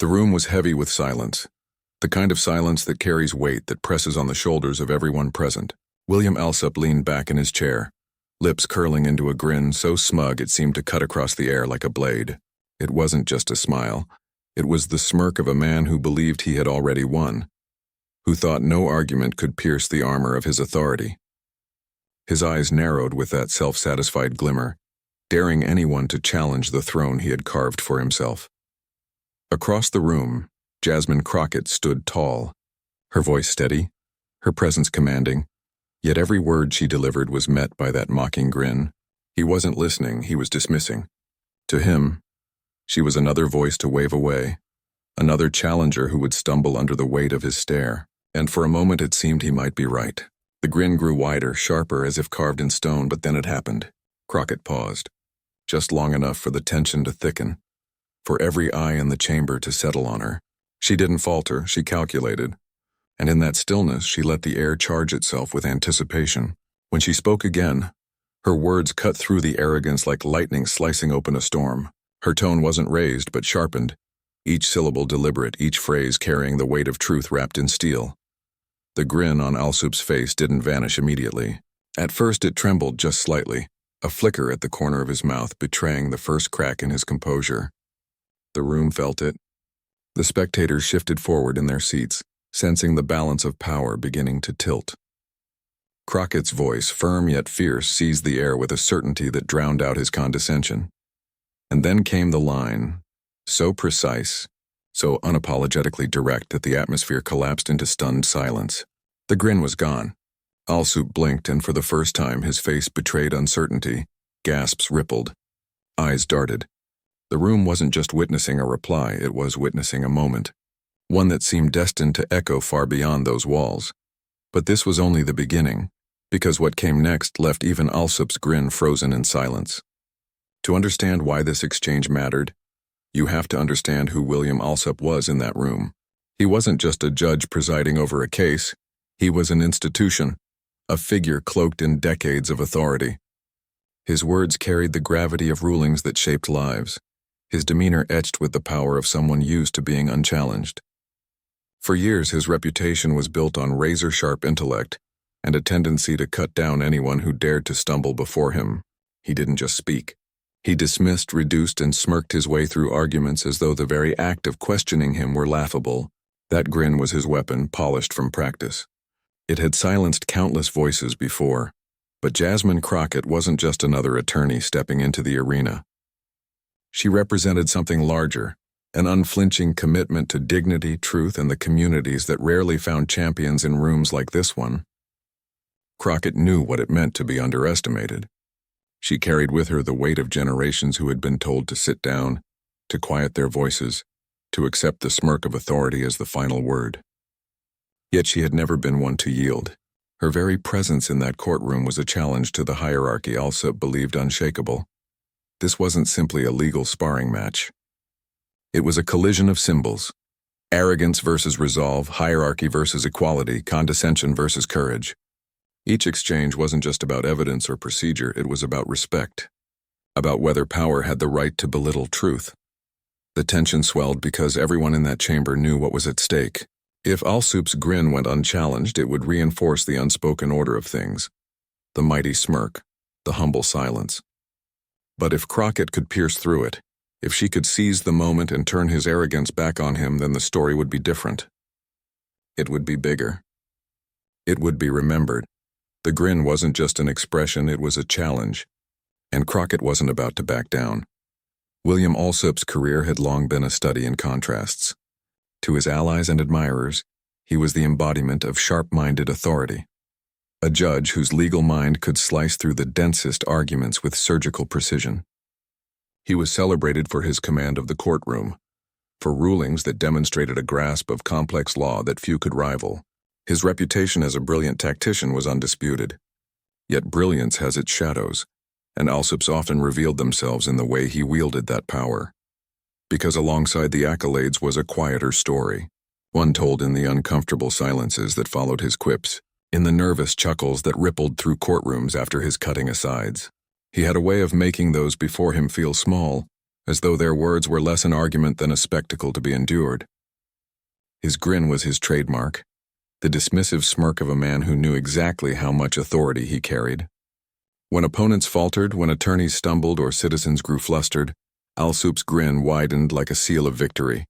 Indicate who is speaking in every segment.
Speaker 1: The room was heavy with silence, the kind of silence that carries weight that presses on the shoulders of everyone present. William Alsup leaned back in his chair, lips curling into a grin so smug it seemed to cut across the air like a blade. It wasn't just a smile. It was the smirk of a man who believed he had already won, who thought no argument could pierce the armor of his authority. His eyes narrowed with that self-satisfied glimmer, daring anyone to challenge the throne he had carved for himself. Across the room, Jasmine Crockett stood tall, her voice steady, her presence commanding, yet every word she delivered was met by that mocking grin. He wasn't listening, he was dismissing. To him, she was another voice to wave away, another challenger who would stumble under the weight of his stare. And for a moment it seemed he might be right. The grin grew wider, sharper, as if carved in stone, but then it happened. Crockett paused, just long enough for the tension to thicken, for every eye in the chamber to settle on her. She didn't falter, she calculated, and in that stillness she let the air charge itself with anticipation. When she spoke again, her words cut through the arrogance like lightning slicing open a storm. Her tone wasn't raised but sharpened, each syllable deliberate, each phrase carrying the weight of truth wrapped in steel. The grin on Alsup's face didn't vanish immediately. At first it trembled just slightly, a flicker at the corner of his mouth betraying the first crack in his composure. The room felt it. The spectators shifted forward in their seats, sensing the balance of power beginning to tilt. Crockett's voice, firm yet fierce, seized the air with a certainty that drowned out his condescension. And then came the line, so precise, so unapologetically direct that the atmosphere collapsed into stunned silence. The grin was gone. Alsup blinked, and for the first time his face betrayed uncertainty. Gasps rippled. Eyes darted. The room wasn't just witnessing a reply, it was witnessing a moment, one that seemed destined to echo far beyond those walls. But this was only the beginning, because what came next left even Alsup's grin frozen in silence. To understand why this exchange mattered, you have to understand who William Alsup was in that room. He wasn't just a judge presiding over a case. He was an institution, a figure cloaked in decades of authority. His words carried the gravity of rulings that shaped lives, his demeanor etched with the power of someone used to being unchallenged. For years his reputation was built on razor-sharp intellect and a tendency to cut down anyone who dared to stumble before him. He didn't just speak. He dismissed, reduced, and smirked his way through arguments as though the very act of questioning him were laughable. That grin was his weapon, polished from practice. It had silenced countless voices before, but Jasmine Crockett wasn't just another attorney stepping into the arena. She represented something larger, an unflinching commitment to dignity, truth, and the communities that rarely found champions in rooms like this one. Crockett knew what it meant to be underestimated. She carried with her the weight of generations who had been told to sit down, to quiet their voices, to accept the smirk of authority as the final word. Yet she had never been one to yield. Her very presence in that courtroom was a challenge to the hierarchy Alsup believed unshakable. This wasn't simply a legal sparring match. It was a collision of symbols. Arrogance versus resolve, hierarchy versus equality, condescension versus courage. Each exchange wasn't just about evidence or procedure, it was about respect, about whether power had the right to belittle truth. The tension swelled because everyone in that chamber knew what was at stake. If Alsup's grin went unchallenged, it would reinforce the unspoken order of things, the mighty smirk, the humble silence. But if Crockett could pierce through it, if she could seize the moment and turn his arrogance back on him, then the story would be different. It would be bigger. It would be remembered. The grin wasn't just an expression, it was a challenge, and Crockett wasn't about to back down. William Alsup's career had long been a study in contrasts. To his allies and admirers, he was the embodiment of sharp-minded authority, a judge whose legal mind could slice through the densest arguments with surgical precision. He was celebrated for his command of the courtroom, for rulings that demonstrated a grasp of complex law that few could rival. His reputation as a brilliant tactician was undisputed. Yet brilliance has its shadows, and Alsup's often revealed themselves in the way he wielded that power. Because alongside the accolades was a quieter story, one told in the uncomfortable silences that followed his quips, in the nervous chuckles that rippled through courtrooms after his cutting asides. He had a way of making those before him feel small, as though their words were less an argument than a spectacle to be endured. His grin was his trademark, the dismissive smirk of a man who knew exactly how much authority he carried. When opponents faltered, when attorneys stumbled or citizens grew flustered, Alsup's grin widened like a seal of victory.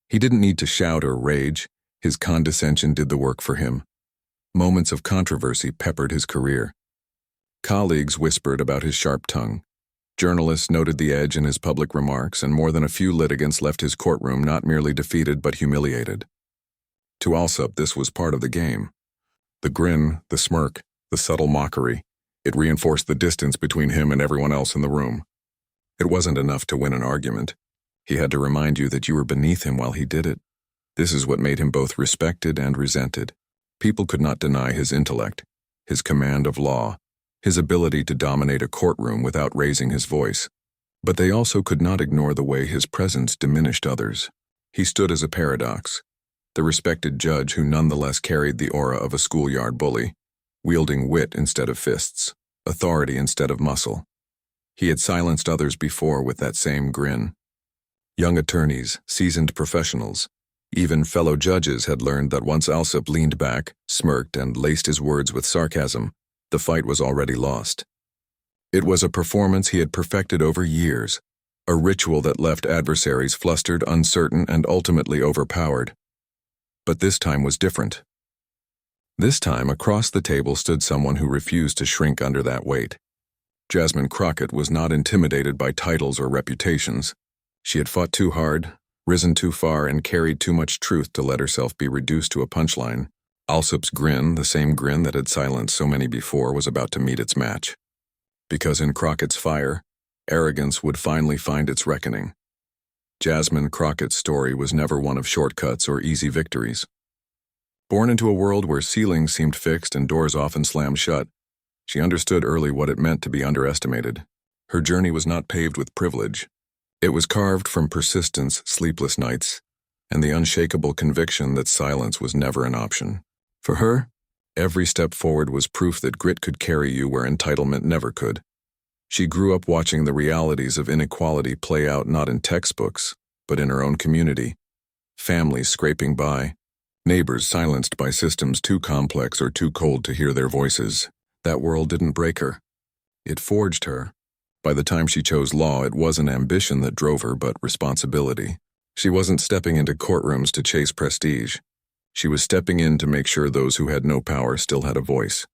Speaker 1: He didn't need to shout or rage. His condescension did the work for him. Moments of controversy peppered his career. Colleagues whispered about his sharp tongue. Journalists noted the edge in his public remarks, and more than a few litigants left his courtroom not merely defeated but humiliated. To Alsup, this was part of the game. The grin, the smirk, the subtle mockery. It reinforced the distance between him and everyone else in the room. It wasn't enough to win an argument. He had to remind you that you were beneath him while he did it. This is what made him both respected and resented. People could not deny his intellect, his command of law, his ability to dominate a courtroom without raising his voice. But they also could not ignore the way his presence diminished others. He stood as a paradox, the respected judge who nonetheless carried the aura of a schoolyard bully, wielding wit instead of fists, authority instead of muscle. He had silenced others before with that same grin. Young attorneys, seasoned professionals, even fellow judges had learned that once Alsup leaned back, smirked, and laced his words with sarcasm, the fight was already lost. It was a performance he had perfected over years, a ritual that left adversaries flustered, uncertain, and ultimately overpowered. But this time was different. This time, across the table stood someone who refused to shrink under that weight. Jasmine Crockett was not intimidated by titles or reputations. She had fought too hard, risen too far, and carried too much truth to let herself be reduced to a punchline. Alsup's grin, the same grin that had silenced so many before, was about to meet its match. Because in Crockett's fire, arrogance would finally find its reckoning. Jasmine Crockett's story was never one of shortcuts or easy victories. Born into a world where ceilings seemed fixed and doors often slammed shut, she understood early what it meant to be underestimated. Her journey was not paved with privilege. It was carved from persistence, sleepless nights, and the unshakable conviction that silence was never an option. For her, every step forward was proof that grit could carry you where entitlement never could. She grew up watching the realities of inequality play out not in textbooks, but in her own community. Families scraping by, neighbors silenced by systems too complex or too cold to hear their voices. That world didn't break her. It forged her. By the time she chose law, it wasn't ambition that drove her, but responsibility. She wasn't stepping into courtrooms to chase prestige. She was stepping in to make sure those who had no power still had a voice.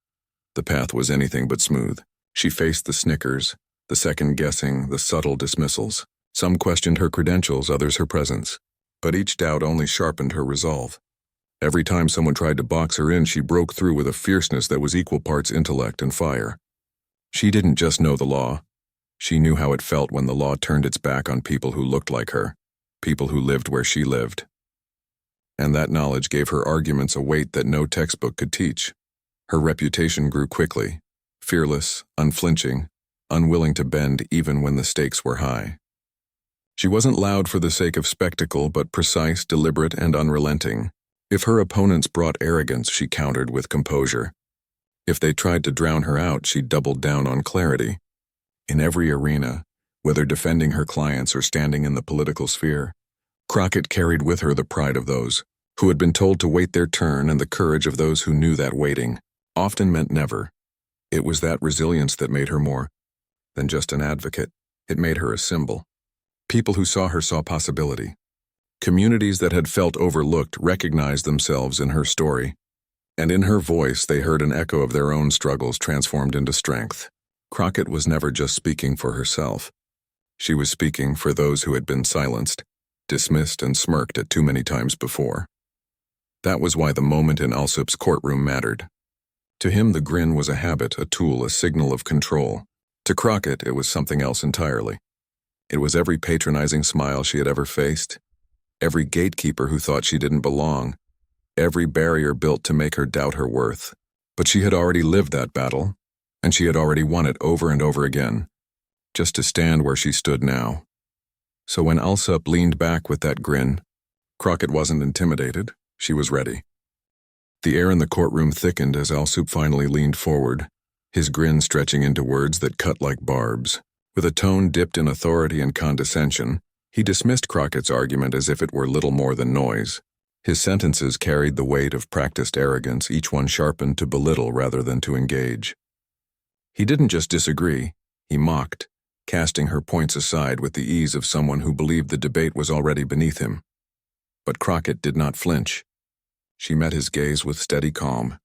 Speaker 1: The path was anything but smooth. She faced the snickers, the second-guessing, the subtle dismissals. Some questioned her credentials, others her presence. But each doubt only sharpened her resolve. Every time someone tried to box her in, she broke through with a fierceness that was equal parts intellect and fire. She didn't just know the law. She knew how it felt when the law turned its back on people who looked like her, people who lived where she lived. And that knowledge gave her arguments a weight that no textbook could teach. Her reputation grew quickly, fearless, unflinching, unwilling to bend even when the stakes were high. She wasn't loud for the sake of spectacle, but precise, deliberate, and unrelenting. If her opponents brought arrogance, she countered with composure. If they tried to drown her out, she doubled down on clarity. In every arena, whether defending her clients or standing in the political sphere, Crockett carried with her the pride of those who had been told to wait their turn and the courage of those who knew that waiting often meant never. It was that resilience that made her more than just an advocate. It made her a symbol. People who saw her saw possibility. Communities that had felt overlooked recognized themselves in her story, and in her voice they heard an echo of their own struggles transformed into strength. Crockett was never just speaking for herself. She was speaking for those who had been silenced, dismissed, and smirked at too many times before. That was why the moment in Alsup's courtroom mattered. To him, the grin was a habit, a tool, a signal of control. To Crockett, it was something else entirely. It was every patronizing smile she had ever faced, every gatekeeper who thought she didn't belong, every barrier built to make her doubt her worth. But she had already lived that battle, and she had already won it over and over again, just to stand where she stood now. So when Alsup leaned back with that grin, Crockett wasn't intimidated, she was ready. The air in the courtroom thickened as Alsup finally leaned forward, his grin stretching into words that cut like barbs. With a tone dipped in authority and condescension, he dismissed Crockett's argument as if it were little more than noise. His sentences carried the weight of practiced arrogance, each one sharpened to belittle rather than to engage. He didn't just disagree, he mocked, casting her points aside with the ease of someone who believed the debate was already beneath him. But Crockett did not flinch. She met his gaze with steady calm,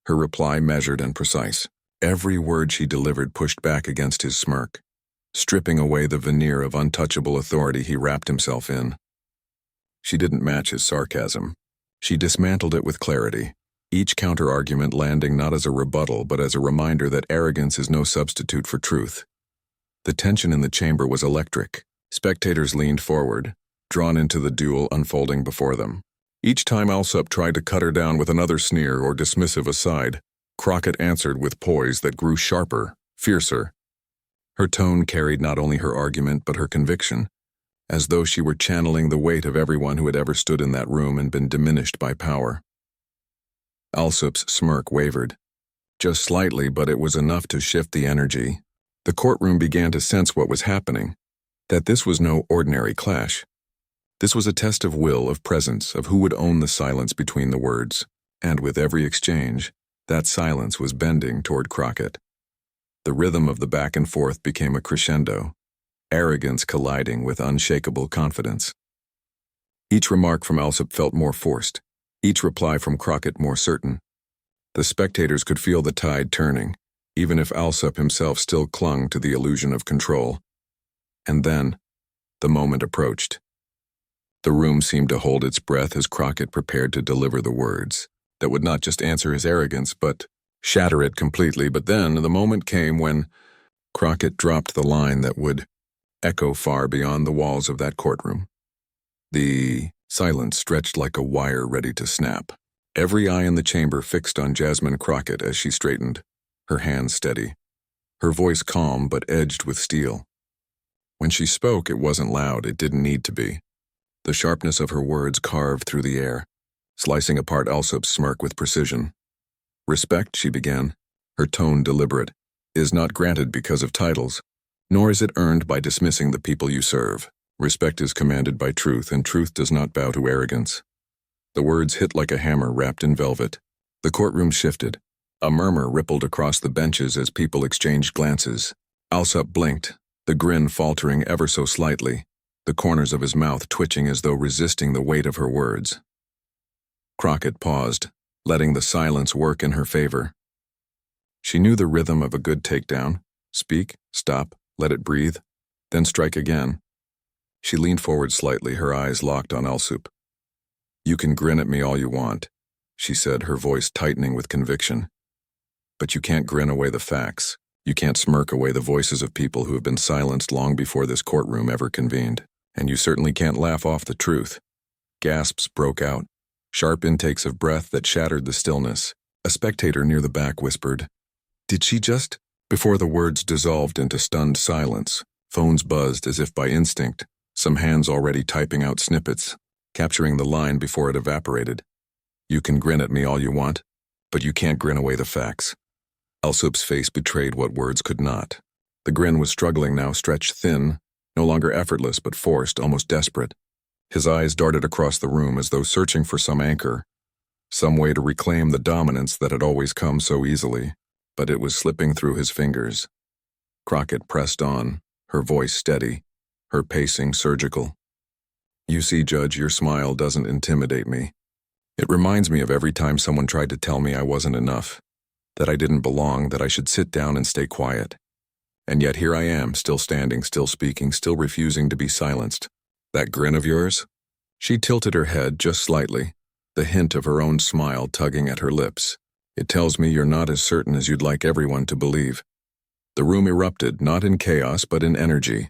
Speaker 1: her reply measured and precise. Every word she delivered pushed back against his smirk, stripping away the veneer of untouchable authority he wrapped himself in. She didn't match his sarcasm. She dismantled it with clarity, each counter-argument landing not as a rebuttal but as a reminder that arrogance is no substitute for truth. The tension in the chamber was electric. Spectators leaned forward, drawn into the duel unfolding before them. Each time Alsup tried to cut her down with another sneer or dismissive aside, Crockett answered with poise that grew sharper, fiercer. Her tone carried not only her argument but her conviction, as though she were channeling the weight of everyone who had ever stood in that room and been diminished by power. Alsup's smirk wavered. Just slightly, but it was enough to shift the energy. The courtroom began to sense what was happening, that this was no ordinary clash. This was a test of will, of presence, of who would own the silence between the words, and with every exchange, that silence was bending toward Crockett. The rhythm of the back and forth became a crescendo, arrogance colliding with unshakable confidence. Each remark from Alsup felt more forced, each reply from Crockett more certain. The spectators could feel the tide turning, even if Alsup himself still clung to the illusion of control. And then, the moment approached. The room seemed to hold its breath as Crockett prepared to deliver the words that would not just answer his arrogance, but shatter it completely. But then the moment came when Crockett dropped the line that would echo far beyond the walls of that courtroom. The silence stretched like a wire ready to snap. Every eye in the chamber fixed on Jasmine Crockett as she straightened, her hands steady, her voice calm but edged with steel. When she spoke, it wasn't loud, it didn't need to be. The sharpness of her words carved through the air, slicing apart Alsup's smirk with precision. Respect, she began, her tone deliberate, is not granted because of titles, nor is it earned by dismissing the people you serve. Respect is commanded by truth, and truth does not bow to arrogance. The words hit like a hammer wrapped in velvet. The courtroom shifted. A murmur rippled across the benches as people exchanged glances. Alsup blinked, the grin faltering ever so slightly, the corners of his mouth twitching as though resisting the weight of her words. Crockett paused, letting the silence work in her favor. She knew the rhythm of a good takedown. Speak, stop, let it breathe, then strike again. She leaned forward slightly, her eyes locked on Alsup. "You can grin at me all you want," she said, her voice tightening with conviction. "But you can't grin away the facts. You can't smirk away the voices of people who have been silenced long before this courtroom ever convened. And you certainly can't laugh off the truth." Gasps broke out, sharp intakes of breath that shattered the stillness. A spectator near the back whispered, "Did she just?" Before the words dissolved into stunned silence, phones buzzed as if by instinct, some hands already typing out snippets, capturing the line before it evaporated. "You can grin at me all you want, but you can't grin away the facts." Alsup's face betrayed what words could not. The grin was struggling now, stretched thin, no longer effortless but forced, almost desperate. His eyes darted across the room as though searching for some anchor, some way to reclaim the dominance that had always come so easily, but it was slipping through his fingers. Crockett pressed on, her voice steady, her pacing surgical. "You see, Judge, your smile doesn't intimidate me. It reminds me of every time someone tried to tell me I wasn't enough, that I didn't belong, that I should sit down and stay quiet. And yet here I am, still standing, still speaking, still refusing to be silenced. That grin of yours?" She tilted her head just slightly, the hint of her own smile tugging at her lips. "It tells me you're not as certain as you'd like everyone to believe." The room erupted, not in chaos but in energy.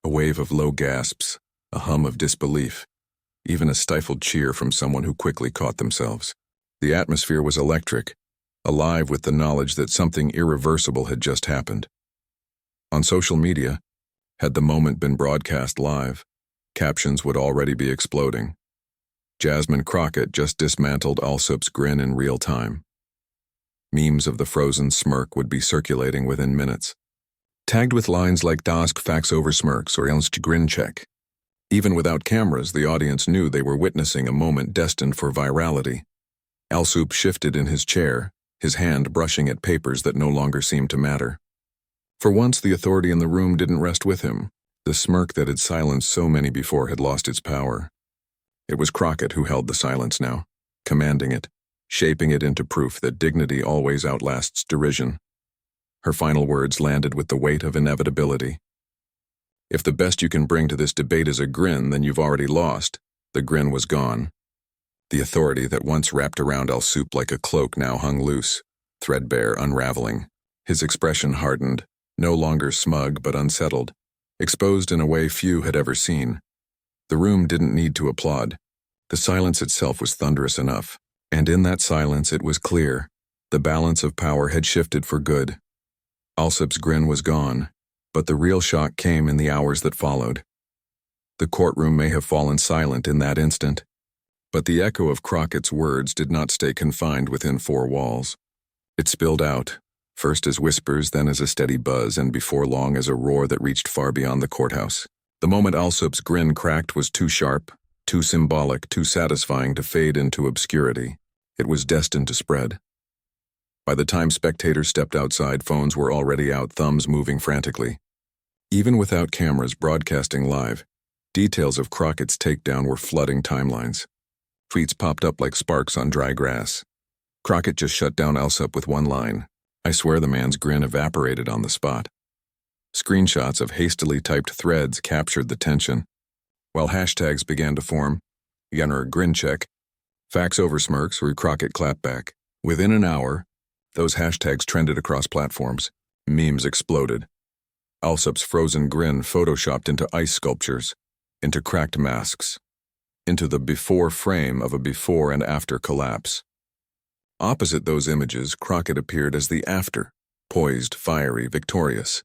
Speaker 1: A wave of low gasps, a hum of disbelief, even a stifled cheer from someone who quickly caught themselves. The atmosphere was electric, alive with the knowledge that something irreversible had just happened. On social media, had the moment been broadcast live, captions would already be exploding. Jasmine Crockett just dismantled Alsup's grin in real time. Memes of the frozen smirk would be circulating within minutes. tagged with lines like "Dask fax over Smirks" or "Else grin check." Even without cameras, the audience knew they were witnessing a moment destined for virality. Alsup shifted in his chair, his hand brushing at papers that no longer seemed to matter. For once, the authority in the room didn't rest with him. The smirk that had silenced so many before had lost its power. It was Crockett who held the silence now, commanding it, shaping it into proof that dignity always outlasts derision. Her final words landed with the weight of inevitability. "If the best you can bring to this debate is a grin, then you've already lost." The grin was gone. The authority that once wrapped around Alsup like a cloak now hung loose, threadbare, unraveling. His expression hardened, no longer smug but unsettled, exposed in a way few had ever seen. The room didn't need to applaud. The silence itself was thunderous enough, and in that silence it was clear. The balance of power had shifted for good. Alsup's grin was gone, but the real shock came in the hours that followed. The courtroom may have fallen silent in that instant, but the echo of Crockett's words did not stay confined within four walls. It spilled out, first as whispers, then as a steady buzz, and before long as a roar that reached far beyond the courthouse. The moment Alsup's grin cracked was too sharp, too symbolic, too satisfying to fade into obscurity. It was destined to spread. By the time spectators stepped outside, phones were already out, thumbs moving frantically. Even without cameras broadcasting live, details of Crockett's takedown were flooding timelines. Tweets popped up like sparks on dry grass. Crockett just shut down Alsup with one line. I swear the man's grin evaporated on the spot. Screenshots of hastily typed threads captured the tension, while hashtags began to form. Gunner grin check, fax over Smirks, or Crockett clapback. Within an hour, those hashtags trended across platforms. Memes exploded. Alsup's frozen grin photoshopped into ice sculptures, into cracked masks, into the before frame of a before and after collapse. Opposite those images, Crockett appeared as the after, poised, fiery, victorious.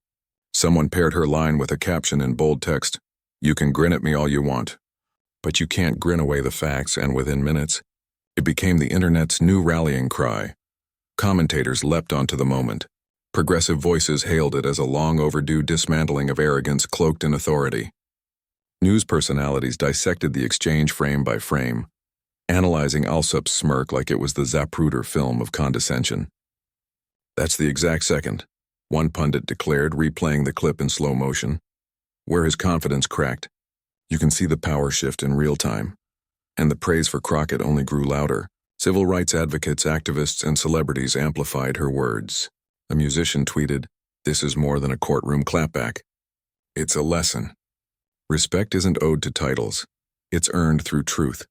Speaker 1: Someone paired her line with a caption in bold text, "You can grin at me all you want, but you can't grin away the facts," and within minutes, it became the internet's new rallying cry. Commentators leapt onto the moment. Progressive voices hailed it as a long overdue dismantling of arrogance cloaked in authority. News personalities dissected the exchange frame by frame, analyzing Alsup's smirk like it was the Zapruder film of condescension. "That's the exact second," one pundit declared, replaying the clip in slow motion. Where his confidence cracked, you can see the power shift in real time. And the praise for Crockett only grew louder. Civil rights advocates, activists, and celebrities amplified her words. A musician tweeted, "This is more than a courtroom clapback. It's a lesson. Respect isn't owed to titles. It's earned through truth."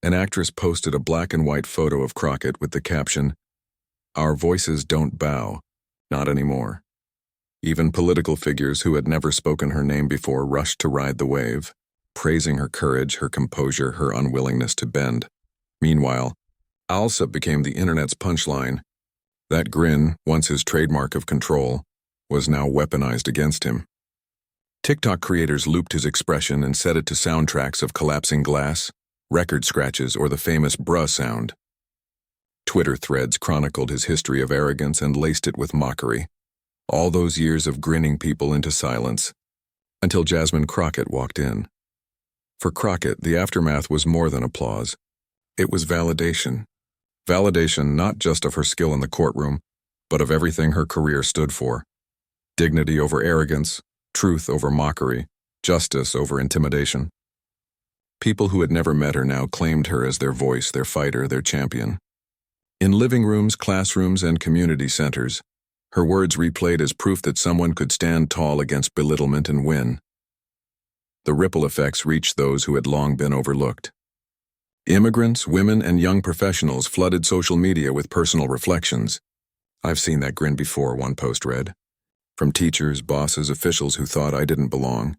Speaker 1: An actress posted a black and white photo of Crockett with the caption, "Our voices don't bow, not anymore." Even political figures who had never spoken her name before rushed to ride the wave, praising her courage, her composure, her unwillingness to bend. Meanwhile, Alsup became the internet's punchline. That grin, once his trademark of control, was now weaponized against him. TikTok creators looped his expression and set it to soundtracks of collapsing glass, record scratches, or the famous bruh sound. Twitter threads chronicled his history of arrogance and laced it with mockery. All those years of grinning people into silence, until Jasmine Crockett walked in. For Crockett, the aftermath was more than applause. It was validation. Validation not just of her skill in the courtroom, but of everything her career stood for. Dignity over arrogance, truth over mockery, justice over intimidation. People who had never met her now claimed her as their voice, their fighter, their champion. In living rooms, classrooms, and community centers, her words replayed as proof that someone could stand tall against belittlement and win. The ripple effects reached those who had long been overlooked. Immigrants, women, and young professionals flooded social media with personal reflections. "I've seen that grin before," one post read. From teachers, bosses, officials who thought I didn't belong.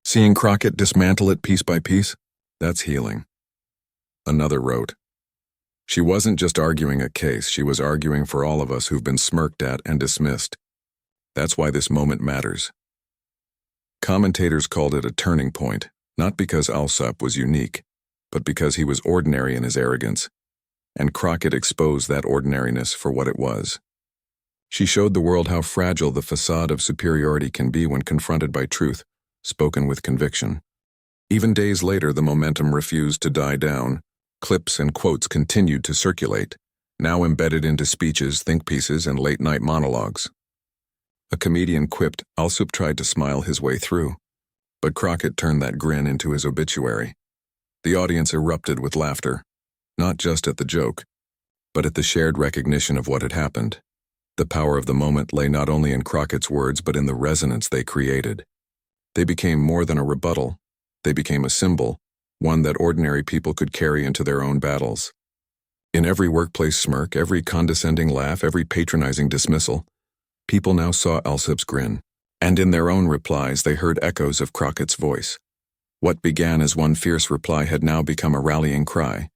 Speaker 1: "Seeing Crockett dismantle it piece by piece? That's healing." Another wrote, "She wasn't just arguing a case, she was arguing for all of us who've been smirked at and dismissed. That's why this moment matters." Commentators called it a turning point, not because Alsup was unique, but because he was ordinary in his arrogance, and Crockett exposed that ordinariness for what it was. She showed the world how fragile the facade of superiority can be when confronted by truth, spoken with conviction. Even days later, the momentum refused to die down. Clips and quotes continued to circulate, now embedded into speeches, think pieces, and late-night monologues. A comedian quipped, Alsup tried to smile his way through, but Crockett turned that grin into his obituary. The audience erupted with laughter, not just at the joke, but at the shared recognition of what had happened. The power of the moment lay not only in Crockett's words but in the resonance they created. They became more than a rebuttal. They became a symbol, one that ordinary people could carry into their own battles. In every workplace smirk, every condescending laugh, every patronizing dismissal, people now saw Alsup's grin, and in their own replies they heard echoes of Crockett's voice. What began as one fierce reply had now become a rallying cry.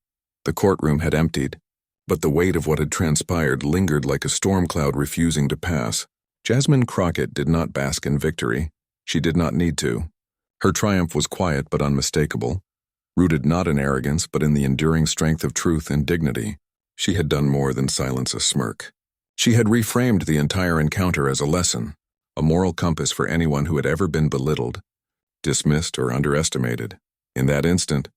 Speaker 1: The courtroom had emptied, but the weight of what had transpired lingered like a storm cloud refusing to pass. Jasmine Crockett did not bask in victory. She did not need to. Her triumph was quiet but unmistakable, rooted not in arrogance but in the enduring strength of truth and dignity. She had done more than silence a smirk. She had reframed the entire encounter as a lesson, a moral compass for anyone who had ever been belittled, dismissed, or underestimated. In that instant,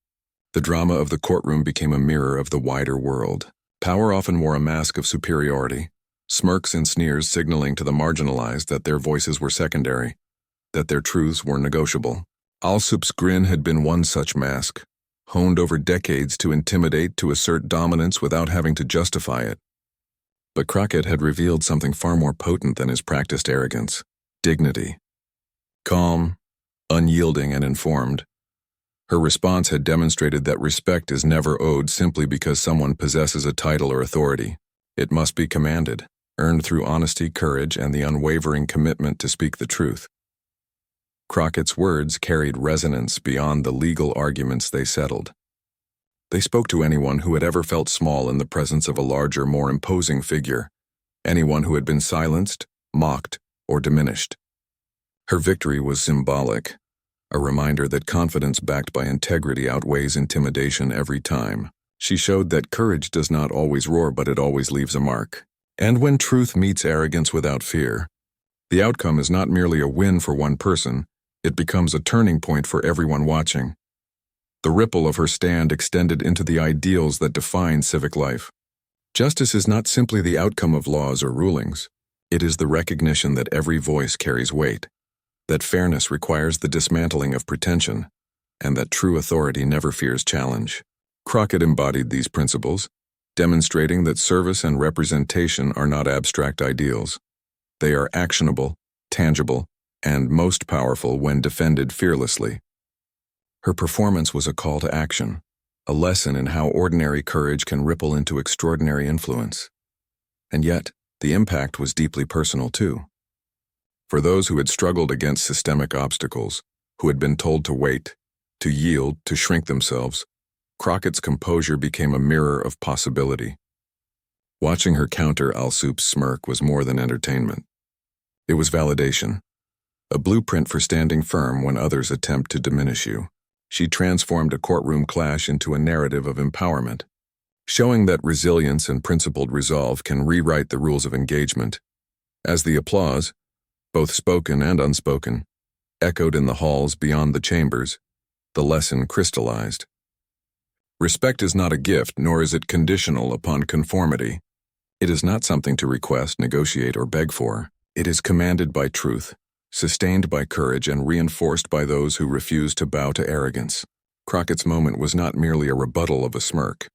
Speaker 1: the drama of the courtroom became a mirror of the wider world. Power often wore a mask of superiority, smirks and sneers signaling to the marginalized that their voices were secondary, that their truths were negotiable. Alsup's grin had been one such mask, honed over decades to intimidate, to assert dominance without having to justify it. But Crockett had revealed something far more potent than his practiced arrogance: dignity. Calm, unyielding, and informed, her response had demonstrated that respect is never owed simply because someone possesses a title or authority. It must be commanded, earned through honesty, courage, and the unwavering commitment to speak the truth. Crockett's words carried resonance beyond the legal arguments they settled. They spoke to anyone who had ever felt small in the presence of a larger, more imposing figure, anyone who had been silenced, mocked, or diminished. Her victory was symbolic, a reminder that confidence backed by integrity outweighs intimidation every time. She showed that courage does not always roar, but it always leaves a mark. And when truth meets arrogance without fear, the outcome is not merely a win for one person, it becomes a turning point for everyone watching. The ripple of her stand extended into the ideals that define civic life. Justice is not simply the outcome of laws or rulings. It is the recognition that every voice carries weight, that fairness requires the dismantling of pretension, and that true authority never fears challenge. Crockett embodied these principles, demonstrating that service and representation are not abstract ideals. They are actionable, tangible, and most powerful when defended fearlessly. Her performance was a call to action, a lesson in how ordinary courage can ripple into extraordinary influence. And yet, the impact was deeply personal too. For those who had struggled against systemic obstacles, who had been told to wait, to yield, to shrink themselves, Crockett's composure became a mirror of possibility. Watching her counter Alsup's smirk was more than entertainment. It was validation, a blueprint for standing firm when others attempt to diminish you. She transformed a courtroom clash into a narrative of empowerment, showing that resilience and principled resolve can rewrite the rules of engagement. As the applause, both spoken and unspoken, echoed in the halls beyond the chambers, the lesson crystallized. Respect is not a gift, nor is it conditional upon conformity. It is not something to request, negotiate, or beg for. It is commanded by truth, sustained by courage, and reinforced by those who refuse to bow to arrogance. Crockett's moment was not merely a rebuttal of a smirk.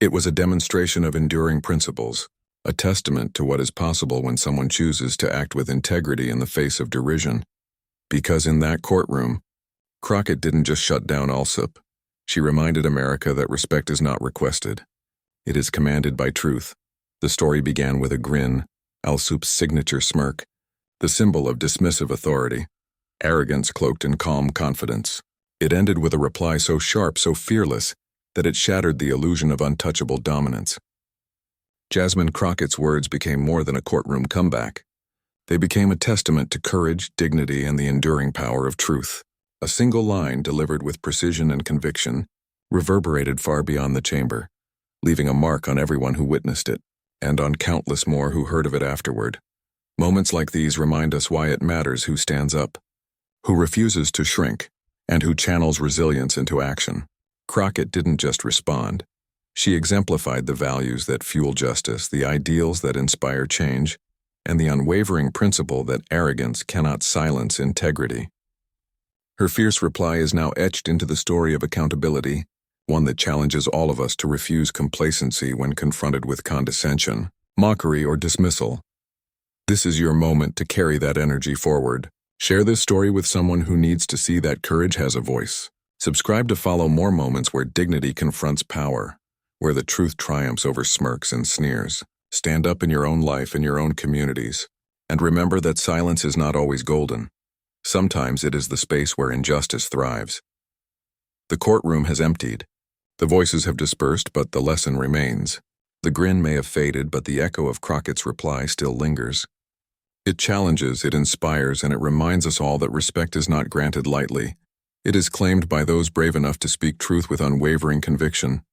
Speaker 1: It was a demonstration of enduring principles, a testament to what is possible when someone chooses to act with integrity in the face of derision. Because in that courtroom, Crockett didn't just shut down Alsup. She reminded America that respect is not requested. It is commanded by truth. The story began with a grin, Alsup's signature smirk, the symbol of dismissive authority, arrogance cloaked in calm confidence. It ended with a reply so sharp, so fearless, that it shattered the illusion of untouchable dominance. Jasmine Crockett's words became more than a courtroom comeback. They became a testament to courage, dignity, and the enduring power of truth. A single line delivered with precision and conviction reverberated far beyond the chamber, leaving a mark on everyone who witnessed it, and on countless more who heard of it afterward. Moments like these remind us why it matters who stands up, who refuses to shrink, and who channels resilience into action. Crockett didn't just respond. She exemplified the values that fuel justice, the ideals that inspire change, and the unwavering principle that arrogance cannot silence integrity. Her fierce reply is now etched into the story of accountability, one that challenges all of us to refuse complacency when confronted with condescension, mockery, or dismissal. This is your moment to carry that energy forward. Share this story with someone who needs to see that courage has a voice. Subscribe to follow more moments where dignity confronts power, where the truth triumphs over smirks and sneers. Stand up in your own life and your own communities. And remember that silence is not always golden. Sometimes it is the space where injustice thrives. The courtroom has emptied. The voices have dispersed, but the lesson remains. The grin may have faded, but the echo of Crockett's reply still lingers. It challenges, it inspires, and it reminds us all that respect is not granted lightly. It is claimed by those brave enough to speak truth with unwavering conviction.